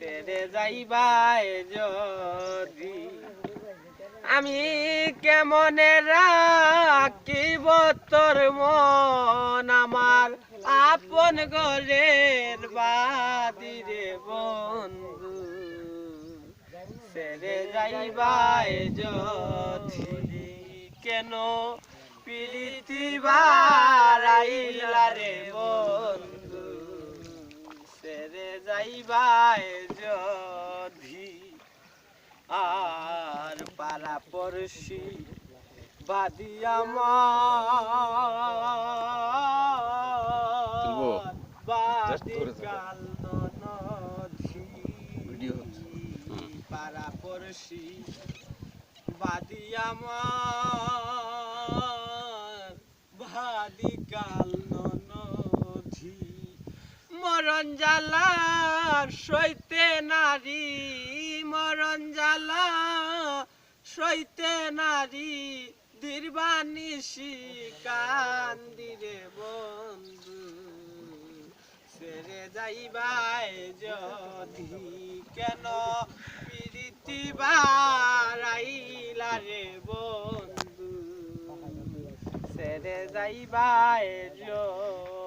ছেড়ে যাইবাই যদি আমি কেমনে রাখিব তোর মন আমার আপন ঘরের বাদিরে বন্ধু ছেড়ে যাইবাই যদি কেন প্রীতি বাড়াইলা রে বন্ধু ছেড়ে যাইবাই যদি আর পাড়া পড়শি বাদি আমার বাদি কাল নদী পাড়া পড়শি বাদি আমার বাদি কাল নদী মরণ জ্বালা সইতে নারী মরণ জ্বালা সইতে নারী দীর্বানিশি কান্দিরে বন্ধু ছেড়ে যাইবাই যদি কেন প্রীতি বাড়াইলা রে বন্ধু ছেড়ে যাইবাই যদি